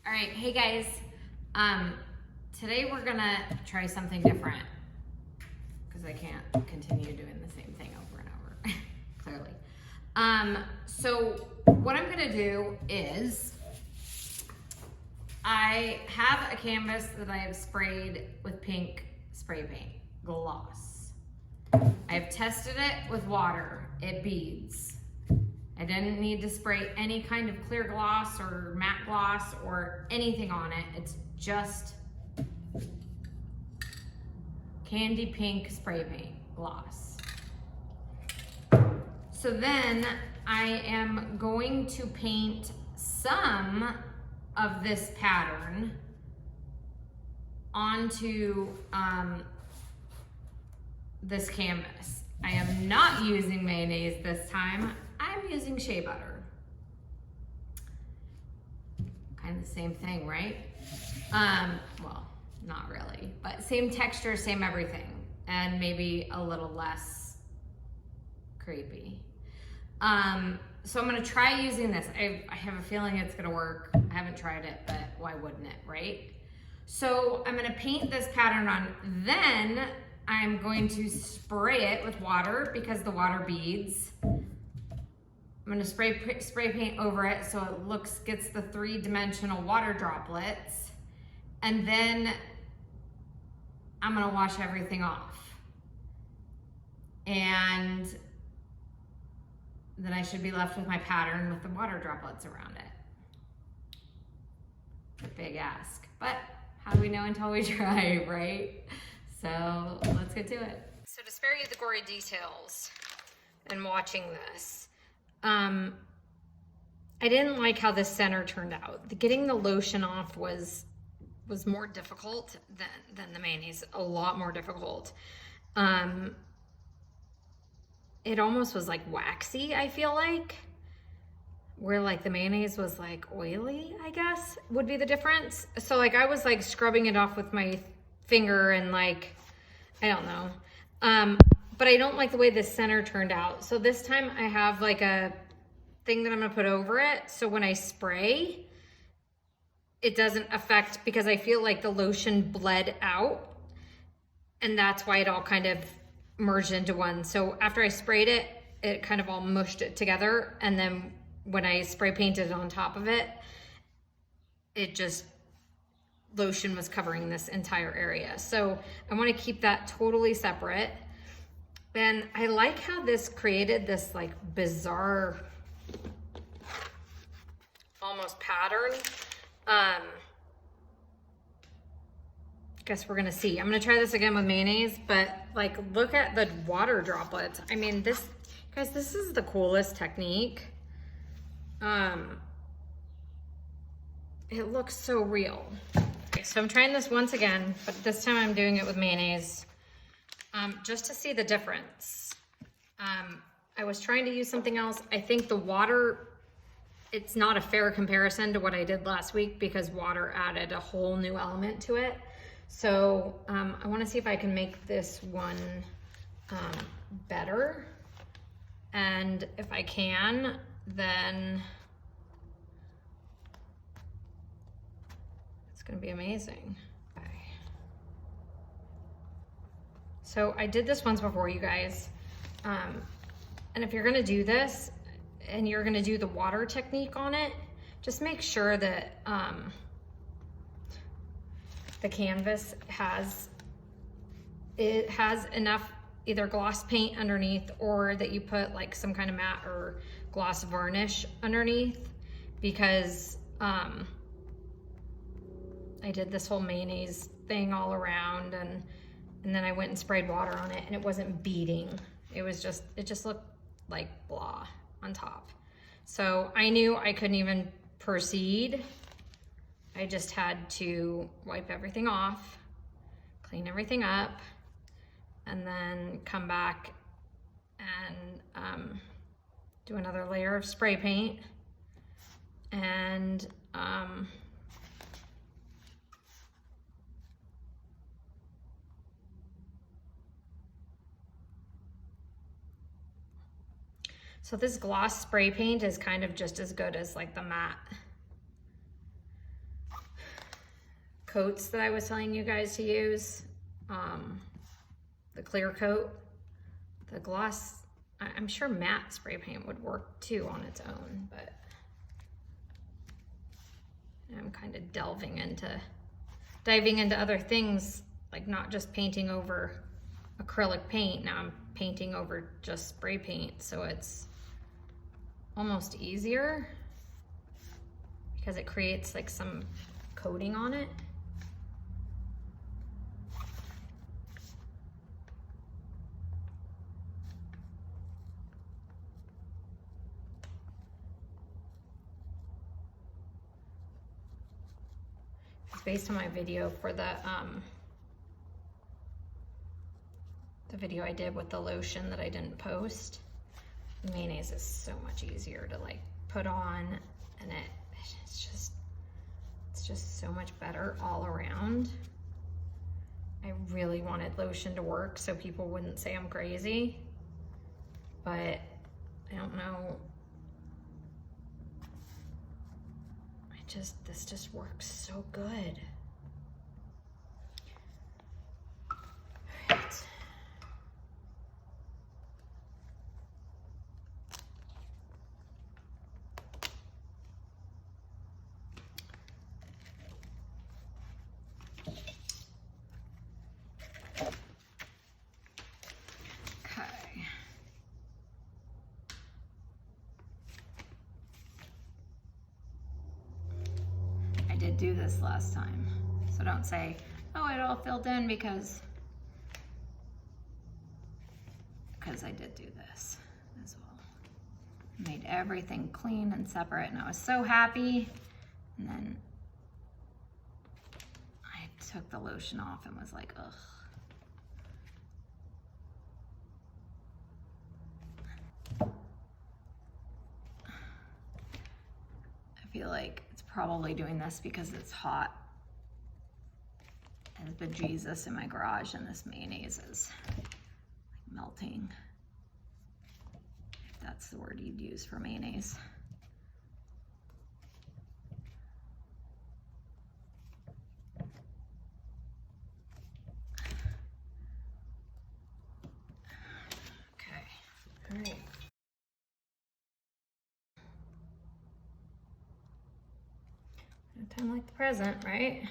All right, hey guys. Today we're gonna try something different because I can't continue doing the same thing over and over, clearly. So what I'm gonna do is I have a canvas that I have sprayed with pink spray paint, gloss. I've tested it with water, it beads. I didn't need to spray any kind of clear gloss or matte gloss or anything on it. It's just candy pink spray paint gloss. So then I am going to paint some of this pattern onto this canvas. I am not using mayonnaise this time. I'm using shea butter. Kind of the same thing, right? Well, not really, but same texture, same everything, and maybe a little less creepy. So I'm gonna try using this. I have a feeling it's gonna work. I haven't tried it, but why wouldn't it, right? So I'm gonna paint this pattern on, then I'm going to spray it with water because the water beads. I'm gonna spray paint over it so it gets the three-dimensional water droplets, and then I'm gonna wash everything off. And then I should be left with my pattern with the water droplets around it. It's a big ask, but how do we know until we try, right? So let's get to it. So to spare you the gory details and watching this, I didn't like how the center turned out. Getting the lotion off was more difficult than the mayonnaise, a lot more difficult. It almost was like waxy, I feel like, where like the mayonnaise was like oily, I guess would be the difference. So like I was like scrubbing it off with my finger and like, I don't know. But I don't like the way the center turned out. So this time I have like a thing that I'm gonna put over it. So when I spray, it doesn't affect, because I feel like the lotion bled out, and that's why it all kind of merged into one. So after I sprayed it, it kind of all mushed it together. And then when I spray painted on top of it, it just, lotion was covering this entire area. So I wanna keep that totally separate. And I like how this created this like bizarre, almost pattern. Guess we're gonna see. I'm gonna try this again with mayonnaise, but like look at the water droplets. I mean, this, guys, this is the coolest technique. It looks so real. Okay, so I'm trying this once again, but this time I'm doing it with mayonnaise. Just to see the difference. I was trying to use something else. I think the water, it's not a fair comparison to what I did last week because water added a whole new element to it. So I want to see if I can make this one better. And if I can, then it's going to be amazing. So I did this once before, you guys. And if you're gonna do this and you're gonna do the water technique on it, just make sure that the canvas has enough either gloss paint underneath, or that you put like some kind of matte or gloss varnish underneath, because I did this whole mayonnaise thing all around, and then I went and sprayed water on it and it wasn't beading. It just looked like blah on top. So I knew I couldn't even proceed. I just had to wipe everything off, clean everything up, and then come back and do another layer of spray paint. And so this gloss spray paint is kind of just as good as like the matte coats that I was telling you guys to use. The clear coat, the gloss. I'm sure matte spray paint would work too on its own, but I'm kind of diving into other things, like not just painting over acrylic paint. Now I'm painting over just spray paint, so it's almost easier because it creates like some coating on it. Based on my video for the video I did with the lotion that I didn't post, the mayonnaise is so much easier to like put on, and it's just so much better all around. I really wanted lotion to work so people wouldn't say I'm crazy, but I don't know. This just works so good. All right. Okay. I did do this last time, so don't say, oh, it all filled in because I did do this as well. Made everything clean and separate, and I was so happy. And then I took the lotion off and was like, ugh. I feel like it's probably doing this because it's hot as bejesus in my garage, and this mayonnaise is like melting. If that's the word you'd use for mayonnaise. Okay, all right. No time like the present, right?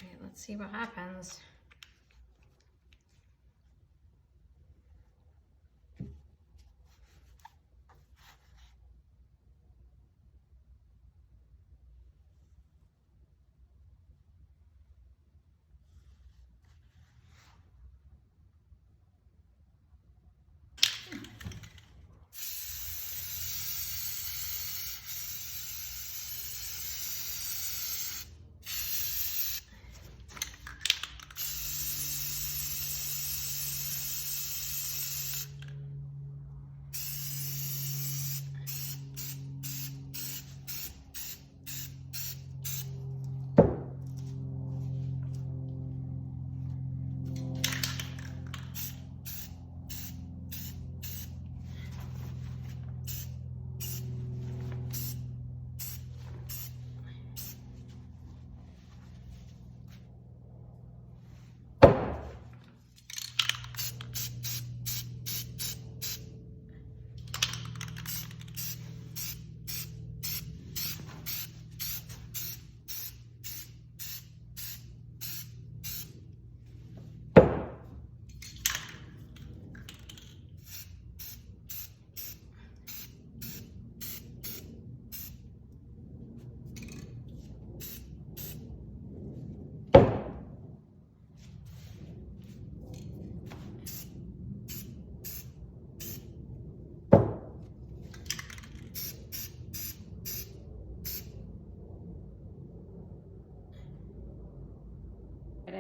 All right, let's see what happens.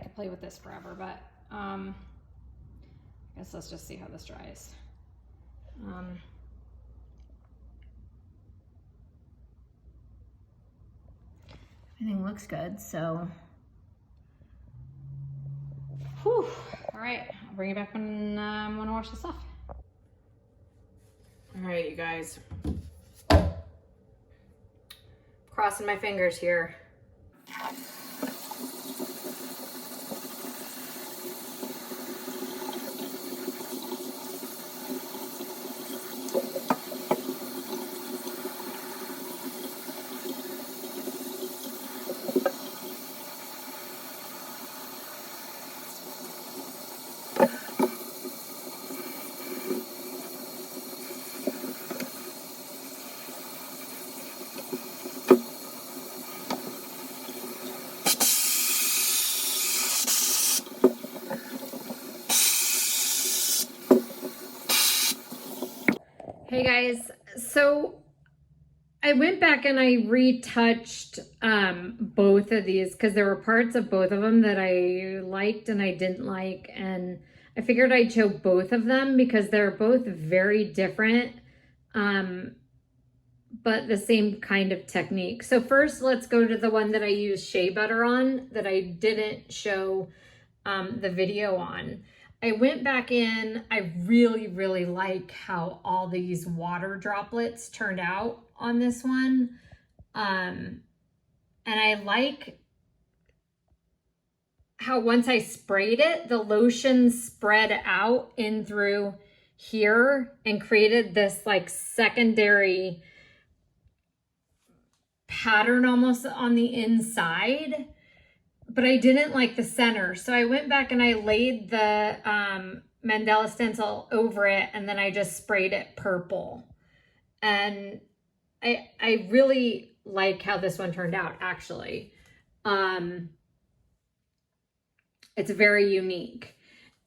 could play with this forever, but I guess let's just see how this dries. Everything looks good, so. Whew. All right, I'll bring it back when I want to wash this off. All right, you guys. Crossing my fingers here. Hey guys, so I went back and I retouched both of these because there were parts of both of them that I liked and I didn't like, and I figured I'd show both of them because they're both very different, but the same kind of technique. So first, let's go to the one that I used shea butter on that I didn't show the video on. I went back in. I really like how all these water droplets turned out on this one. And I like how once I sprayed it, the lotion spread out in through here and created this like secondary pattern almost on the inside. But I didn't like the center. So I went back and I laid the Mandela stencil over it, and then I just sprayed it purple. And I really like how this one turned out, actually. It's very unique.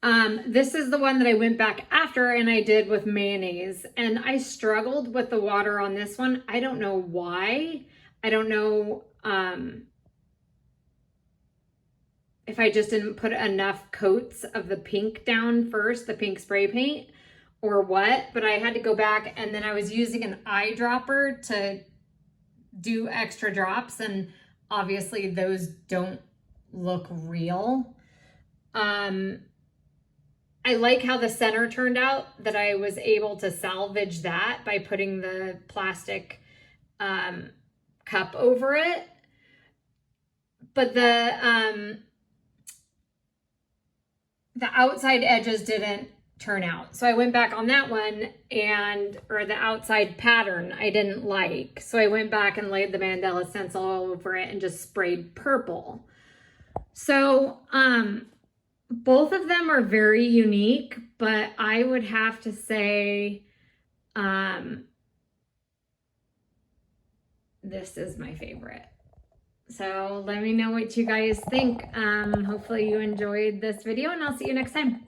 This is the one that I went back after and I did with mayonnaise. And I struggled with the water on this one. I don't know why. I don't know if I just didn't put enough coats of the pink down first, the pink spray paint, or what, but I had to go back, and then I was using an eyedropper to do extra drops, and obviously those don't look real. I like how the center turned out, that I was able to salvage that by putting the plastic cup over it. But the outside edges didn't turn out. So I went back on that one, or the outside pattern I didn't like. So I went back and laid the Mandela stencil all over it and just sprayed purple. So both of them are very unique, but I would have to say this is my favorite. So let me know what you guys think. Hopefully you enjoyed this video, and I'll see you next time.